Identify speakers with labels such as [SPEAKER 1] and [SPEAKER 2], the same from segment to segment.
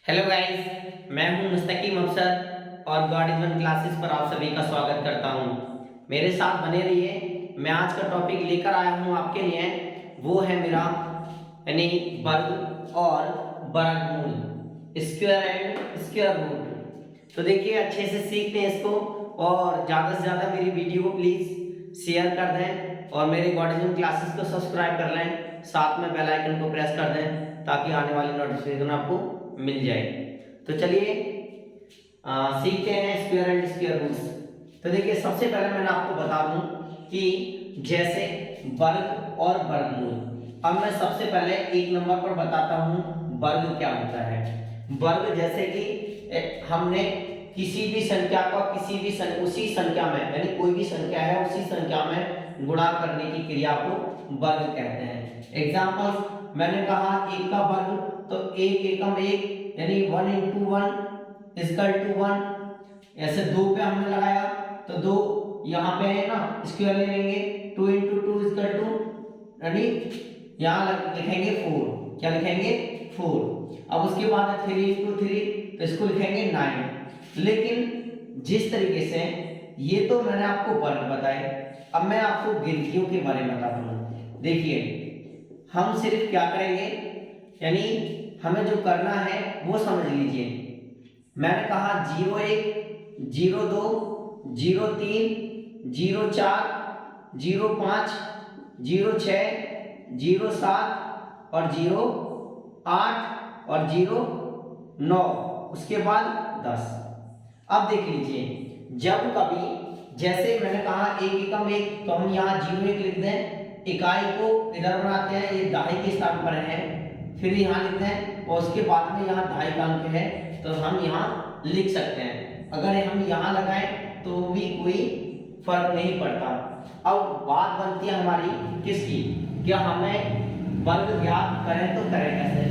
[SPEAKER 1] Hello guys, मैं हूं मुस्तकीम अफसर और गॉड इज वन क्लासेस पर आप सभी का स्वागत करता हूं। मेरे साथ बने रहिए। मैं आज का टॉपिक लेकर आया हूं आपके लिए, वो है मेरा यानी वर्ग और वर्गमूल, स्क्वायर एंड स्क्वायर रूट। तो देखिए अच्छे से सीखते हैं इसको और ज़्यादा से ज़्यादा मेरी वीडियो को प्लीज़ शेयर कर दें और मेरे गॉड इज वन क्लासेस को सब्सक्राइब कर लें, साथ में बेल आइकन को प्रेस कर दें ताकि आने वाली नोटिफिकेशन आपको मिल जाए। तो चलिए सीखते हैं स्क्वायर एंड स्क्वायर रूट्स। तो देखिए सबसे पहले मैं आपको बता दूं कि जैसे वर्ग और वर्गमूल। अब मैं सबसे पहले एक नंबर पर बताता हूं वर्ग क्या होता है। वर्ग जैसे कि हमने किसी भी संख्या को उसी संख्या में यानी कोई भी संख्या है उसी संख्या में गुणा करने की क्रिया को वर्ग कहते हैं। एग्जांपल मैंने कहा एक का वर्ग, तो एक एकम एक यानी 1 into 1 इक्वल टू 1। ऐसे दो पे हमने लगाया तो दो यहाँ पे है ना, स्क्वायर ले लेंगे 2 into 2 इक्वल टू यानी यहाँ लिखेंगे 4। क्या लिखेंगे? 4। अब उसके बाद 3 into 3 तो इसको लिखेंगे 9। लेकिन जिस तरीके से ये तो मैंने आपको वर्ग बताए, अब मैं आपको गिनतियों के बारे में बताता हूँ। देखिए हम सिर्फ क्या करेंगे, यानी हमें जो करना है वो समझ लीजिए। मैंने कहा 01, 02, 03, 04, 05, 06, 07 और 08 और 09, उसके बाद 10। अब देख लीजिए जब कभी जैसे मैंने कहा एक एकम एक, तो हम यहाँ 01 लिख दें, इकाई को इधर बनाते हैं, ये दहाई के स्थान पर है, फिर यहाँ लिखते हैं और उसके बाद में यहाँ दहाई का अंक है तो हम यहाँ लिख सकते हैं। अगर हम यहाँ लगाएं तो भी कोई फर्क नहीं पड़ता। अब बात बनती है हमारी किसकी, क्या हमें वर्ग ज्ञात करें तो करें कैसे।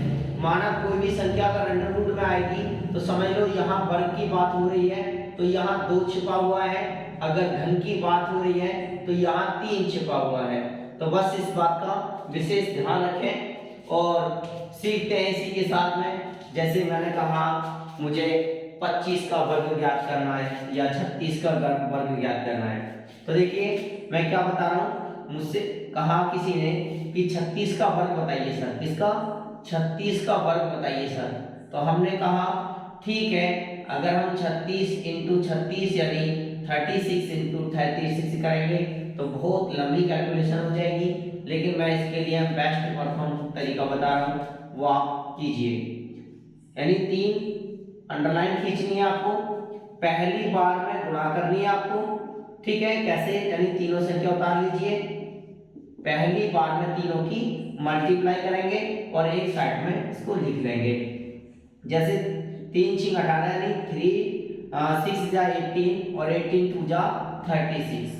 [SPEAKER 1] माना कोई भी संख्या अगर अंडर रूट में आएगी तो समझ लो यहाँ वर्ग की बात हो रही है तो यहाँ 2 छिपा हुआ है, अगर घन की बात हो रही है तो यहाँ 3 छिपा हुआ है। तो बस इस बात का विशेष ध्यान रखें और सीखते हैं इसी के साथ में। जैसे मैंने कहा मुझे 25 का वर्ग ज्ञात करना है या 36 का वर्ग ज्ञात करना है, तो देखिए मैं क्या बता रहा हूँ, मुझसे कहा किसी ने कि 36 का वर्ग बताइए सर। किसका? 36 का वर्ग बताइए सर। तो हमने कहा ठीक है, अगर हम 36 इंटू 36 यानी 36 इंटू 36 करेंगे तो बहुत लंबी कैलकुलेशन हो जाएगी, लेकिन मैं इसके लिए बेस्ट परफॉर्म तरीका बता रहा हूँ, वो आप कीजिए। यानी 3 अंडरलाइन खींचनी है आपको, पहली बार में गुणा करनी है आपको। ठीक है, कैसे? यानी तीनों संख्या उतार लीजिए, पहली बार में तीनों की मल्टीप्लाई करेंगे और एक साइड में इसको लिख लेंगे। जैसे 3 6 18 यानी 3 6 जा 18 और 18 2 जा 36।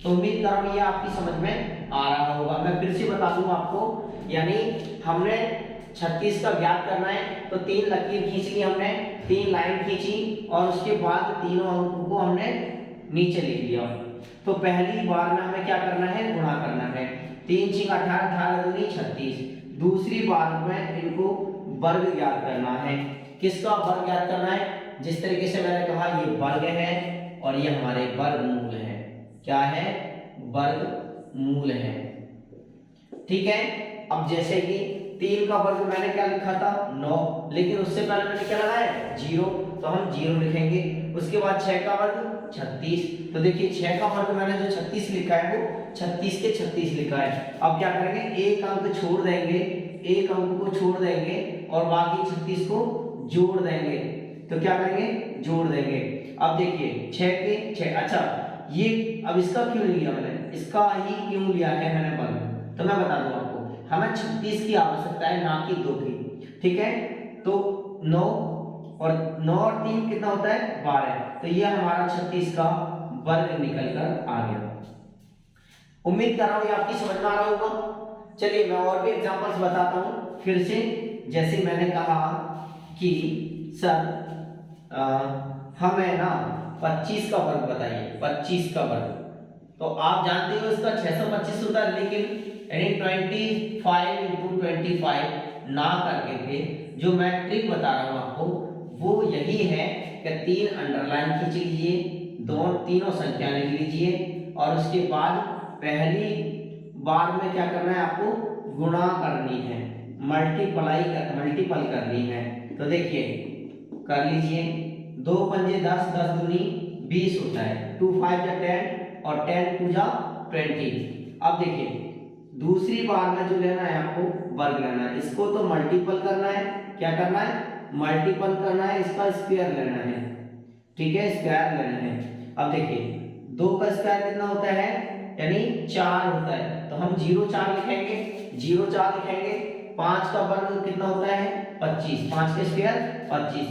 [SPEAKER 1] तो उम्मीद कर रहा हूं ये आपकी समझ में आ रहा होगा। मैं फिर से बता दूं आपको, यानी हमने 36 का ज्ञात करना है तो 3 लकीर खींच ली हमने, 3 लाइन खींची और उसके बाद तीनों अंकों को हमने नीचे लिख लिया। तो पहली बार में हमें क्या करना है? गुणा करना है। 3 6 18 18 दूनी 36। दूसरी बार में इनको वर्ग ज्ञात करना है। किसका वर्ग ज्ञात करना है? जिस तरीके से मैंने कहा ये वर्ग है और ये हमारे वर्गमूल है। क्या है? वर्गमूल है। ठीक है, अब जैसे कि 3 का वर्ग मैंने क्या लिखा था? 9, लेकिन उससे पहले मैंने क्या लगाया? 0, तो हम 0 लिखेंगे। उसके बाद 6 का वर्ग 36, तो देखिए 6 का वर्ग मैंने जो 36 लिखा है वो 36 के 36 लिखा है। अब क्या करेंगे? एक अंक छोड़ देंगे, एक अंक को छोड़ देंगे और बाकी 36 को जोड़ देंगे। तो क्या करेंगे? जोड़ देंगे। अब देखिए 6 के 6, अच्छा ये अब इसका क्यों लिया मैंने? इसका ही क्यों लिया है मैंने वर्ग? तो मैं बता दूं आपको, हमें 36 की आवश्यकता है ना कि 2 की। ठीक है, तो 9 और 3 कितना होता है? 12। तो ये हमारा 36 का वर्ग निकल कर आ गया। उम्मीद कर रहा हूं ये आपकी समझ में आ रहा होगा। चलिए मैं और भी एग्जांपल्स बताता हूं फिर से। जैसे मैंने कहा कि सर हमें ना 25 का वर्ग बताइए, 25 का वर्ग। तो आप जानते हो इसका 625 होता है, लेकिन यानी 25 into 25 ना करके थे। जो मैं ट्रिक बता रहा हूँ आपको वो यही है कि 3 अंडरलाइन खींच लीजिए, तीनों संख्या लिख लीजिए और उसके बाद पहली बार में क्या करना है आपको, गुणा करनी है, मल्टीपल करनी है। तो देखिए कर लीजिए, 2 पंजे 10, 10 दूनी 20 होता है, 2 5 जा 10 और 10 2 जा 20। अब देखिए दूसरी बार में जो लेना है आपको वर्ग लेना है, इसको तो मल्टीपल करना है, क्या करना है, मल्टीपल करना है, इसका स्क्वायर लेना है, ठीक है, स्क्वायर लेना है। अब देखिए 2 का स्क्वायर कितना होता है, यानी 4 होता है, तो हम 0 4 लिखेंगे, 0 4 लिखेंगे। 5 का वर्ग कितना होता है 25, 5 के स्क्वायर 25।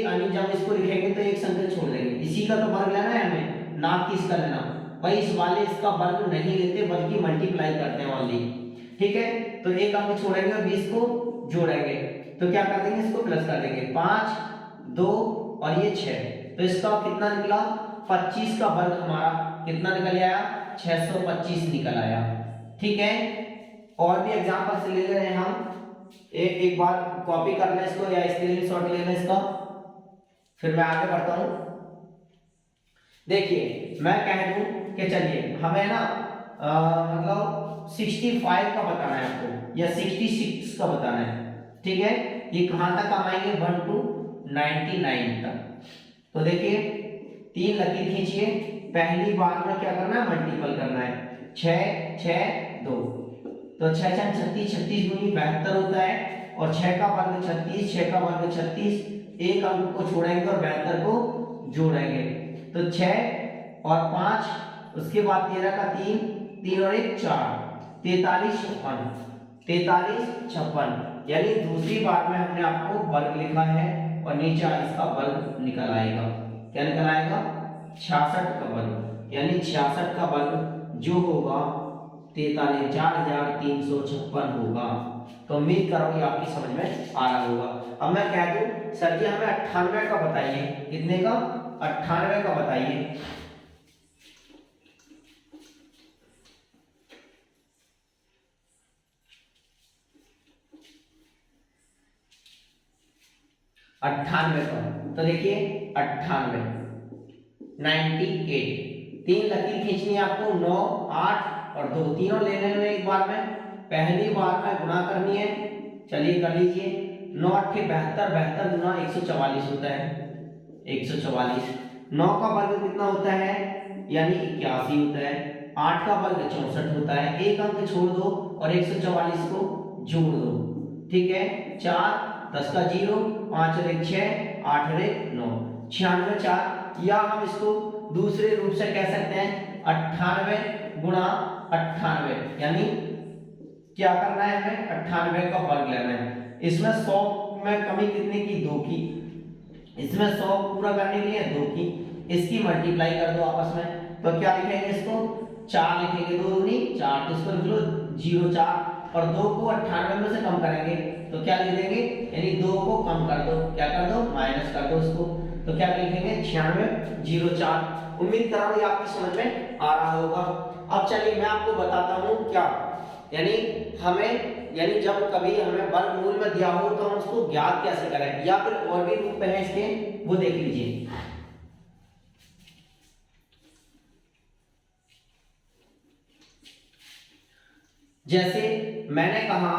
[SPEAKER 1] यानी जब इसको लिखेंगे तो एक संख्या छोड़ देंगे, इसी का तो वर्ग लेना है हमें, ना कि इसका लेना भाई। इस वाले इसका वर्ग नहीं लेते बल्कि मल्टीप्लाई करते हैं ओनली, ठीक है। तो एक अंक छोड़ेंगे और 20 को जोड़ेंगे, तो क्या कर देंगे, इसको प्लस कर देंगे, 5 2 और ये 6, तो इसका कितना निकला 25 का वर्ग हमारा कितना निकल आया, 625 निकल आया, ठीक है। और भी एग्जांपल से ले रहे हैं हम, एक बार कॉपी कर लें इसको या स्क्रीनशॉट ले लें इसका, फिर मैं आगे बढ़ता हूं। देखिए मैं कह दूं कि चलिए हमें ना मतलब 65 का बताना है आपको या 66 का बताना है, ठीक है। ये कहां तक हम आएंगे, 1 to 99 तक। तो देखिए 3 लकीर खींचिए, पहली बार में क्या करना है, मल्टीपल करना है, 6 6 2, तो 6 6 36, 36 दूनी 72 होता है, और 6 का वर्ग 36, 6 का वर्ग 36, एक अंक को छोड़ेंगे और 72 को जोड़ेंगे, तो 6 और 5, उसके बाद 13 का 3, 3 और 1 4, 43 56, 43 56, यानी दूसरी बार में हमने आपको वर्ग लिखा है और नीचे इसका वर्ग निकल आएगा, क्या निकल आएगा, 66 का वर्ग, यानी 66 का वर्ग जो होगा 43,356 होगा। तो उम्मीद कर रहा हूं आपकी समझ में आ रहा होगा। अब मैं कह दूं सर जी हमें 98 का बताइए, कितने का, 98 का बताइए। अट्ठानवे का, तो देखिए 98 98, 3 लकीर खींचनी है आपको, 9 8 और 2, तीनों ले लेने में एक बार में, पहली बार में गुणा करनी है, चलिए कर लीजिए, 9 8 72, 72 गुना 144 होता है, 144। 9 का वर्ग कितना होता है, यानी 81 होता है, 8 का वर्ग 64 होता है, एक अंक छोड़ दो और 144 को जोड़ दो, ठीक है, 4 10 का 0, 5 और 1 6, 8 और 1 9, 96 4, या हम इसको दूसरे रूप से कह सकते हैं 98 गुणा 98, यानी क्या करना है हमें, 98 का वर्ग लेना है। इसमें 100 में कमी कितने की, 2 की, इसमें 100 पूरा करने के लिए 2 की, इसकी मल्टीप्लाई कर दो आपस में, तो क्या लिखेंगे इसको, 4 लिखेंगे, 2 दूनी 4, तो इसको लिख लो 0 4, और 2 को 98 में से कम करेंगे तो क्या लिख देंगे, यानी 2 को कम कर दो, क्या कर दो, माइनस कर दो इसको, तो क्या लिखेंगे 96 0 4। उम्मीद कर रहा हूं ये आपकी समझ में आ रहा होगा। अब चलिए मैं आपको बताता हूं क्या, यानी हमें, यानी जब कभी हमें वर्गमूल में दिया हो तो हम उसको ज्ञात कैसे करें, या फिर और भी रूप है इसके, वो देख लीजिए। जैसे मैंने कहा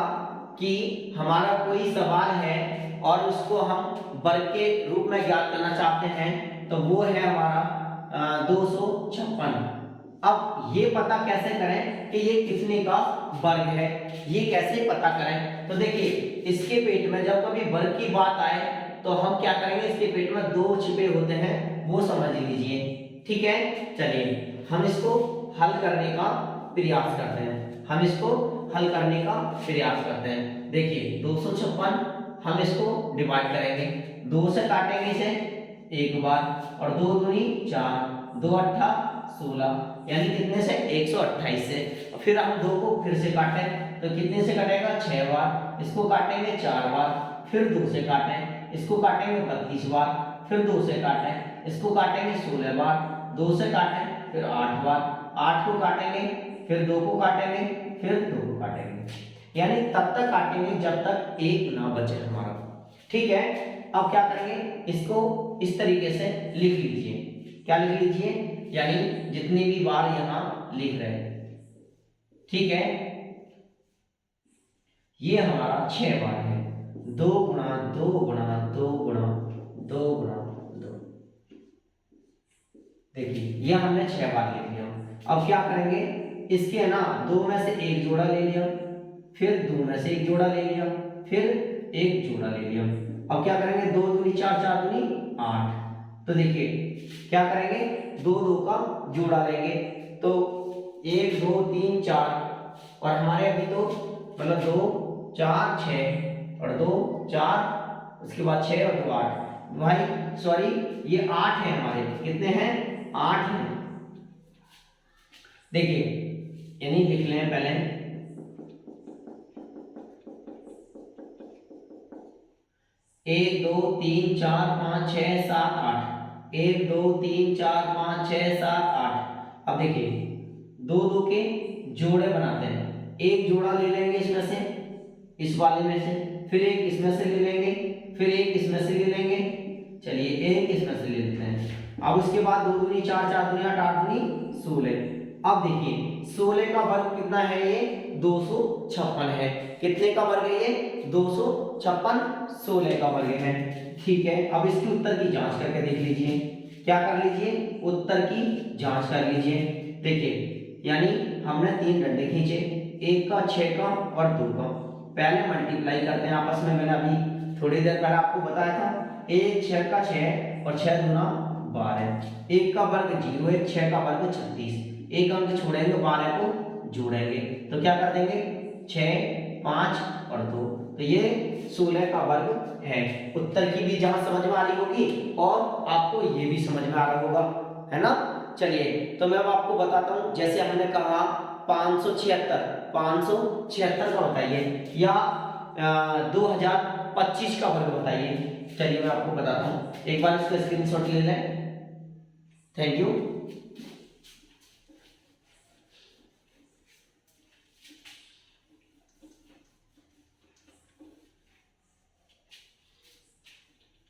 [SPEAKER 1] कि हमारा कोई सवाल है और उसको हम वर्ग के रूप में ज्ञात करना चाहते हैं, तो वो है हमारा 256। अब ये पता कैसे करें कि ये कितने का वर्ग है, ये कैसे पता करें, तो देखिए इसके पेट में जब कभी वर्ग की बात आए तो हम क्या करेंगे, इसके पेट में 2 छिपे होते हैं, वो समझ लीजिए, ठीक है। चलिए हम इसको हल करने का प्रयास करते हैं, हम इसको हल करने का प्रयास करते हैं। देखिए 256 हम इसको डिवाइड करेंगे, 2 से काटेंगे इसे एक बार, और 2 दूनी 4, 2 8 16, यानी कितने से, 128 से। फिर हम 2 को फिर से काटें तो कितने से कटेगा, 6 बार, इसको काटेंगे 4 बार, फिर 2 से काटें, इसको काटेंगे 32 बार, फिर 2 से काटें, इसको काटेंगे 16 बार, 2 से काटें फिर 8 बार, 8 को काटेंगे, फिर 2 को काटेंगे, फिर 2 को काटेंगे, यानी तब तक काटेंगे जब तक एक ना बचे हमारा। ठीक है, अब क्या करेंगे, इसको इस तरीके से लिख लीजिए। क्या लिख लीजिए, यानी जितनी भी बार यहां लिख रहे हैं। ठीक है, ये हमारा 6 बार है। 2 गुणा 2 गुणा 2 गुणा 2 गुणा 2। देखिए ये हमने 6 बार लिख लिया। अब क्या करेंगे, इसके ना 2 में से एक जोड़ा ले लिया, फिर 2 में से एक जोड़ा ले लिया, फिर एक जोड़ा ले लिया। अब क्या करेंगे, 2 दूनी 4, 4 दूनी 8। तो देखिए क्या करेंगे, 2 2 का जोड़ा लेंगे, तो 1 2 3 4, और हमारे अभी तो मतलब 2 4 6 और 2 4, उसके बाद 6 और 2 8। भाई सॉरी, ये 8 है हमारे, कितने हैं, 8 हैं। देखिए यानी लिख लें पहले, 1 2 3 4 5 6 7 8। 1 2 3 4 5 6 7 8। अब देखिए 2 2 के जोड़े बनाते हैं। एक जोड़ा ले लेंगे इसमें से, इस वाले में से, फिर एक इसमें से ले लेंगे, फिर एक इसमें से ले लेंगे। चलिए एक इसमें से ले लेते हैं। अब उसके बाद 2 दूनी 4, 4 दूनी 8, 8 दूनी 16। अब देखिए 16 का वर्ग कितना है, ये 256 है। कितने का वर्ग है ये, 256, 16 का वर्ग है। ठीक है, अब इसकी उत्तर की जांच करके देख लीजिए। क्या कर लीजिए, उत्तर की जांच कर लीजिए। देखिए यानी हमने 3 डंडे खींचे, एक का, 6 का और 2 का। पहले मल्टीप्लाई करते हैं आपस में। मैंने अभी थोड़ी देर पहले आपको बताया था, 1 6 का 6 और 6 दूना 12। 1 का वर्ग 0 है, 6 का वर्ग 36। एक अंक छोड़ेंगे, 12 को जोड़ेंगे, तो क्या कर देंगे, 6 5 और 2। तो ये 16 का वर्ग है। उत्तर की भी जांच समझ में आ रही होगी और आपको ये भी समझ में आ रहा होगा, है ना। चलिए तो मैं अब आपको बताता हूं, जैसे हमने कहा 576 का बताइए, या 2025 का वर्ग बताइए। चलिए मैं आपको बताता हूं, एक बार इसका स्क्रीनशॉट ले लें। Thank you.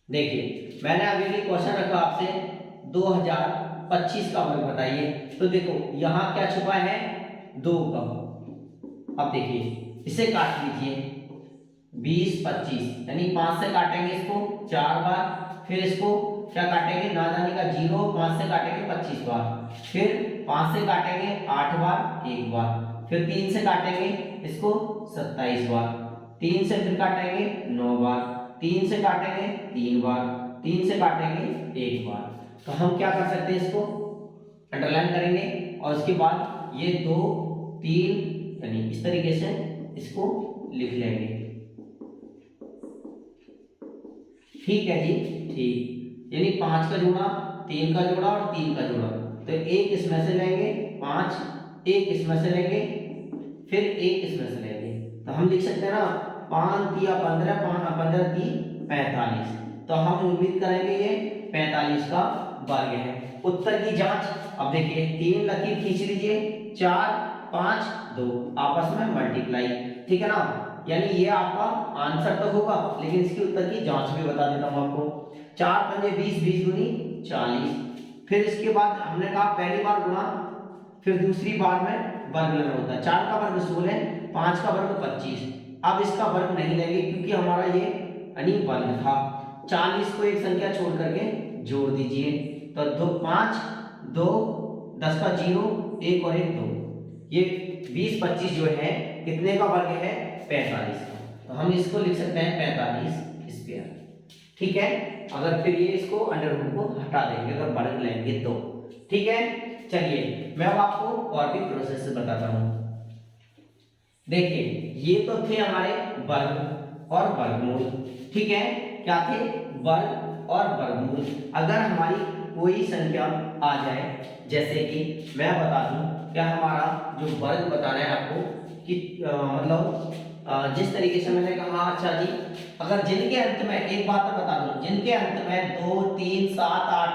[SPEAKER 1] देखिए मैंने अभी भी क्वेश्चन रखा आपसे, 2025 का वर्ग बताइए। तो देखो यहां क्या छुपा है, 2 का। अब देखिए इसे काट लीजिए, 20 25, यानी 5 से काटेंगे इसको 4 बार, फिर इसको क्या काटेंगे, ना जाने का 0, 5 से काटेंगे 25 बार, फिर 5 से काटेंगे 8 बार, 1 बार, फिर 3 से काटेंगे इसको 27 बार, 3 से फिर काटेंगे 9 बार, 3 से काटेंगे 3 बार, 3 से काटेंगे 1 बार। तो हम क्या कर सकते हैं, इसको अंडरलाइन करेंगे और उसके बाद ये 2 3 यानी इस तरीके से इसको लिख लेंगे। ठीक है जी, ठीक, यानी 5 का जोड़ा, 3 का जोड़ा और 3 का जोड़ा। तो एक इसमें से लेंगे 5, एक इसमें से लेंगे, फिर एक इसमें से लेंगे। तो हम लिख सकते हैं ना, 5 तिया 15, 15 ती 45। तो हम उम्मीद करेंगे ये 45 का वर्ग है। उत्तर की जांच, अब देखिए 3 लकीर खींच लीजिए, 4 5 2, आपस में मल्टीप्लाई। ठीक है ना, यानी ये आपका आंसर तो होगा, लेकिन इसकी उत्तर की जांच भी बता देता हूं आपको। 4 पंजे 20, 20 दूनी 40। फिर इसके बाद हमने कहा पहली बार गुणा, फिर दूसरी बार में वर्ग लेना होता है। 4 का वर्ग 16, 5 का वर्ग 25। अब इसका वर्ग नहीं लेंगे क्योंकि हमारा ये यानी वर्ग था। 40 को एक संख्या छोड़ करके जोड़ दीजिए, तो 2 5 2 10 का 0, 1 और 1 2। ये 20 25 जो है कितने का वर्ग है, 45 का। तो हम इसको लिख सकते हैं 45 स्क्वायर। ठीक है, अगर फिर ये इसको अंडर रूट को हटा देंगे अगर वर्ग लेंगे तो। ठीक है, चलिए मैं अब आपको और भी प्रोसेस बताता हूं। देखिए ये तो थे हमारे वर्ग और वर्गमूल। ठीक है, क्या थे, वर्ग और वर्गमूल। अगर हमारी कोई संख्या आ जाए, जैसे कि मैं बता दूं, क्या हमारा जो वर्ग बताना है आपको कि मतलब जिस तरीके से मैंने कहा, अच्छा जी, अगर जिनके अंत में, एक बात तो बता दूं, जिनके अंत में 2 3 7 8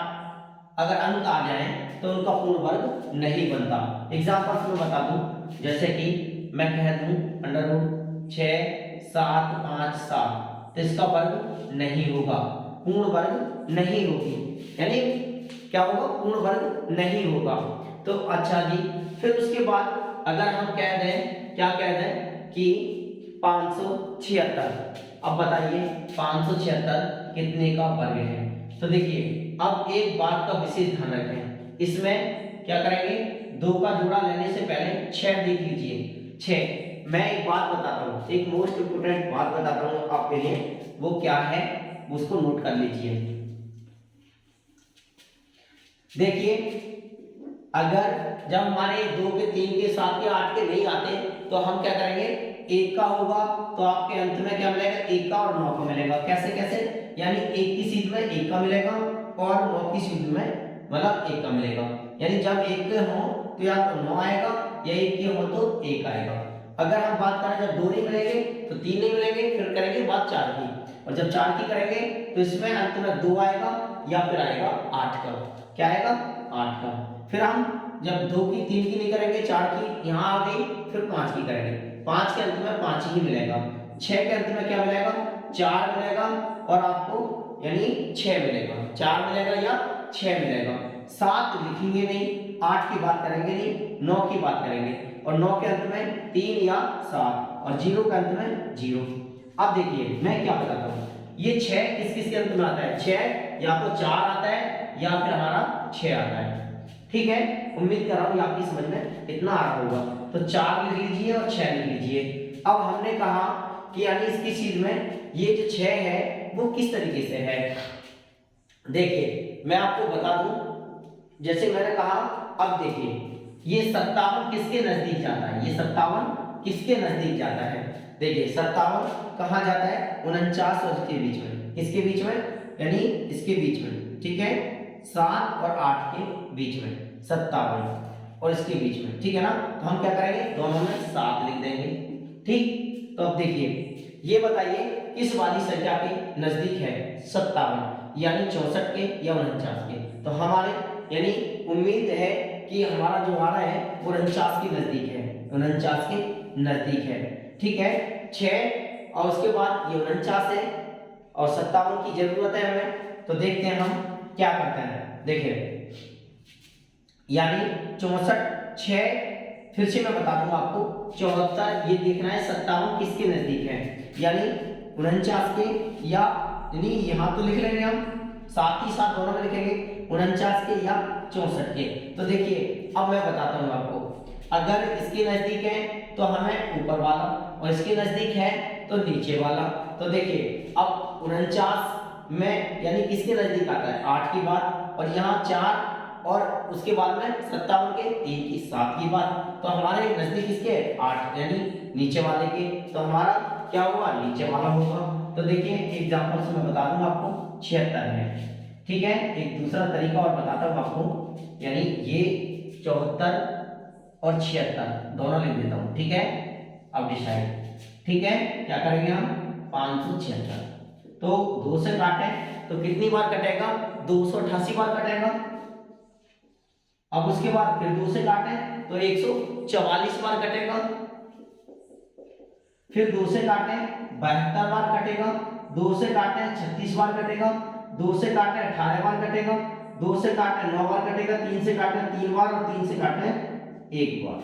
[SPEAKER 1] अगर अंक आ जाए तो उनका पूर्ण वर्ग नहीं बनता। एग्जांपल मैं बता दूं, जैसे कि मैं कह दूं अंडर रूट 6 7 5 7, तो इसका वर्ग नहीं होगा, पूर्ण वर्ग नहीं होगी, यानी क्या होगा, पूर्ण वर्ग नहीं होगा। तो अच्छा जी, फिर उसके बाद अगर हम कह दें, क्या कह दें कि 576, अब बताइए 576 कितने का वर्ग है। तो देखिए अब एक बात का विशेष ध्यान रखें, इसमें क्या करेंगे, 2 का जोड़ा लेने से पहले 6 देख लीजिए। 6, मैं एक बात बताता हूँ, एक मोस्ट इंपोर्टेंट बात बताता हूँ आपके लिए, वो क्या है उसको नोट कर लीजिए। देखिए अगर जब हमारे 2 के 3 के 7 के 8 के नहीं आते तो हम क्या करेंगे, 1 का होगा तो आपके अंत में क्या मिलेगा, 1 का और 9 का मिलेगा। कैसे कैसे, यानी 1 की सीध में 1 का मिलेगा और 9 की सीध में मतलब 1 का मिलेगा। यानी जब 1 के हो तो या तो 9 आएगा या 1 के हो तो 1 आएगा। अगर हम बात करें जब 2 नहीं मिलेंगे तो 3 नहीं मिलेंगे, फिर करेंगे बात 4 की, और जब 4 की करेंगे तो इसमें अंत में 2 आएगा या फिर आएगा 8 का। क्या आएगा, 8 का। फिर हम जब 2 की 3 की नहीं करेंगे, 4 की यहाँ आ गई, फिर 5 की करेंगे, 5 के अंत में 5 ही मिलेगा। 6 के अंत में क्या मिलेगा, 4 मिलेगा और आपको यानी 6 मिलेगा, 4 मिलेगा या 6 मिलेगा। 7 लिखेंगे नहीं, 8 की बात करेंगे नहीं, 9 की बात करेंगे, और 9 के अंत में 3 या 7 और 0 के अंत में 0। अब देखिए मैं क्या बताता हूँ, ये 6 किस किस के अंत में आता है, 6 या तो 4 आता है या फिर हमारा 6 आता है। ठीक है, उम्मीद कर रहा हूँ आपकी समझ में इतना आ रहा होगा। तो 4 लिख लीजिए और 6 लिख लीजिए। अब हमने कहा कि यानी इसकी चीज में ये जो 6 है वो किस तरीके से है, देखिए मैं आपको बता दूं, जैसे मैंने कहा, अब देखिए ये 57 किसके नजदीक जाता है, ये 57 किसके नजदीक जाता है। देखिए 57 कहाँ जाता है, 49 और इसके बीच में, किसके बीच में, यानी इसके बीच में। ठीक है, 7 और 8 के बीच में 57 और इसके बीच में, ठीक है ना। तो हम क्या करेंगे, दोनों में 7 लिख देंगे। ठीक, तो अब देखिए ये बताइए किस वाली संख्या के नजदीक है 57, यानी 64 के या 49 के। तो हमारे यानी उम्मीद है कि हमारा जो आ रहा है वो 49 के नजदीक है, 49 के नजदीक है। ठीक है, 6 और उसके बाद ये 49 है और 57 की जरूरत है हमें। तो देखते हैं हम क्या करते हैं। देखिए यानी 64, 6, फिर से मैं बता दूंगा आपको, 74 ये देखना है 57 किसके नजदीक है, यानी 49 के या यानी यहाँ तो लिख लेंगे हम, साथ ही साथ दोनों में लिखेंगे 49 के या 64 के। तो देखिए अब मैं बताता हूँ आपको, अगर इसके नजदीक है तो हमें ऊपर वाला और इसके नजदीक है तो नीचे वाला। तो देखिए अब 49 में यानी किसके नजदीक आता है, 8 की बात, और यहाँ 4 और उसके बाद में 57 के 3 की 7 की बात। तो हमारे नजदीक किसके 8 यानी नीचे वाले के, तो हमारा क्या होगा, नीचे वाला होगा। तो देखिए एग्जांपल से मैं बता दूंगा आपको, 76 है। ठीक है, एक दूसरा तरीका और बताता हूँ आपको, यानी ये 74 और 76 दोनों लिख देता हूँ। ठीक है, अब डिसाइड, ठीक है क्या करेंगे हम, 576, तो 2 से काटे तो कितनी बार कटेगा, 288 बार कटेगा। अब उसके बाद फिर 2 से काटे तो 144 बार कटेगा, फिर 2 से काटे 72 बार कटेगा, 2 से काटे 36 बार कटेगा, 2 से काटे 18 बार कटेगा, 2 से काटे 9 बार कटेगा, 3 से काटे 3 बार और 3 से काटे 1 बार।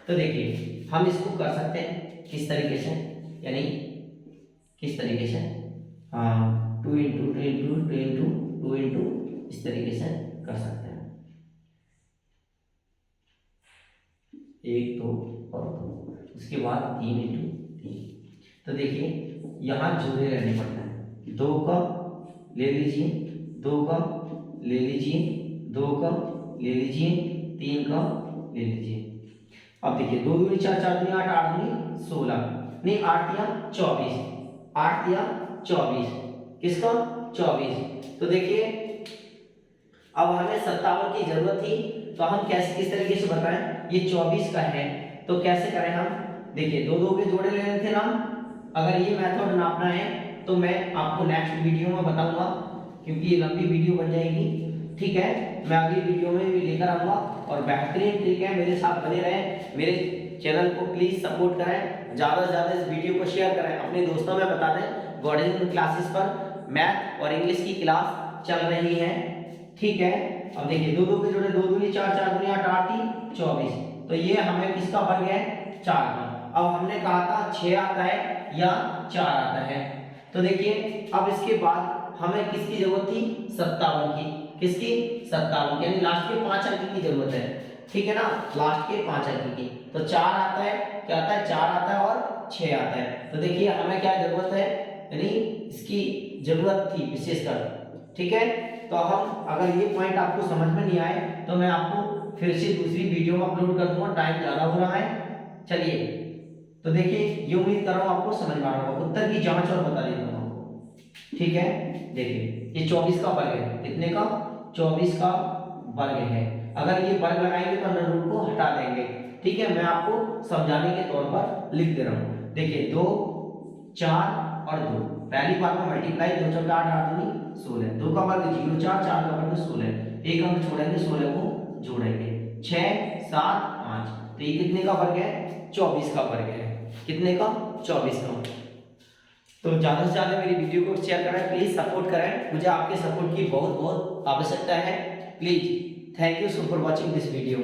[SPEAKER 1] तो देखिए हम इसको कर सकते हैं किस तरीके से, यानी किस तरीके से, हाँ 2 इंटू 2 इंटू 2 इंटू 2 इंटू इस तरीके से कर सकते हैं, 1 2 और 2, उसके बाद 3 इंटू 3। तो देखिए यहाँ जोड़े रहने पड़ते हैं, 2 का ले लीजिए, 2 का ले लीजिए, 2 का ले लीजिए, 3 का ले लीजिए। अब देखिए 2 दूनी 4, 4 दूनी 8, 8 दूनी 16, नहीं 8 या 24, 8 या 24, किसका 24। तो देखिए अब हमें 57 की जरूरत थी, तो हम कैसे किस तरीके से बताएं, ये 24 का है तो कैसे करें हम, देखिए 2 2 के जोड़े लेने थे ना। अगर ये मेथड नापना है तो मैं आपको नेक्स्ट वीडियो में बताऊंगा, क्योंकि ये लंबी वीडियो बन जाएगी। ठीक है, मैं अगली वीडियो में भी लेकर आऊंगा और बेहतरीन तरीके मेरे साथ बने रहें, मेरे चैनल को प्लीज सपोर्ट करें, ज़्यादा से ज़्यादा इस वीडियो को शेयर करें, अपने दोस्तों में बता दें। गॉड क्लासेस पर मैथ और इंग्लिश की क्लास चल रही है, ठीक है। अब देखिए 2 2 के जोड़े 2 दूनी 4, 4 दूनी 8, 8 3 24, तो ये हमें किसका वर्ग है? 4 का। अब हमने कहा था 6 आता है या 4 आता है, तो देखिए अब इसके बाद हमें किसकी जरूरत थी? 57 की। किसकी? 57, यानी लास्ट के 5 अंक की जरूरत है, ठीक है ना, लास्ट के 5 अंक की। तो 4 आता है, क्या आता है? 4 आता है और 6 आता है। तो देखिए हमें क्या जरूरत है, यानी इसकी जरूरत थी विशेषकर, ठीक है। तो हम अगर ये पॉइंट आपको समझ में नहीं आए तो मैं आपको फिर से दूसरी वीडियो में अपलोड कर दूंगा, टाइम ज़्यादा हो रहा है। चलिए, तो देखिए ये उम्मीद कर रहा हूँ आपको समझ में आ रहा होगा। उत्तर की जांच और बता देता हूँ आपको, ठीक है। देखिए ये 24 का वर्ग है, कितने का? 24 का वर्ग है। अगर ये वर्ग लगाएंगे तो अंडर रूट को हटा देंगे, ठीक है। मैं आपको समझाने के तौर पर लिख दे रहा हूँ। देखिए 2 4 और 2, पहली बार में मल्टीप्लाई, 2 4 8 8 दूनी 16, 2 का वर्ग 0 4, 4 का वर्ग 16, एक अंक छोड़ेंगे 16 को जोड़ेंगे, 6 7 5, तो ये कितने का वर्ग है? 24 का वर्ग है। कितने का? 24 का। तो ज़्यादा से ज़्यादा मेरी वीडियो को शेयर करें, प्लीज़ सपोर्ट करें, मुझे आपके सपोर्ट की बहुत बहुत आवश्यकता है, please. Thank you so for watching this video.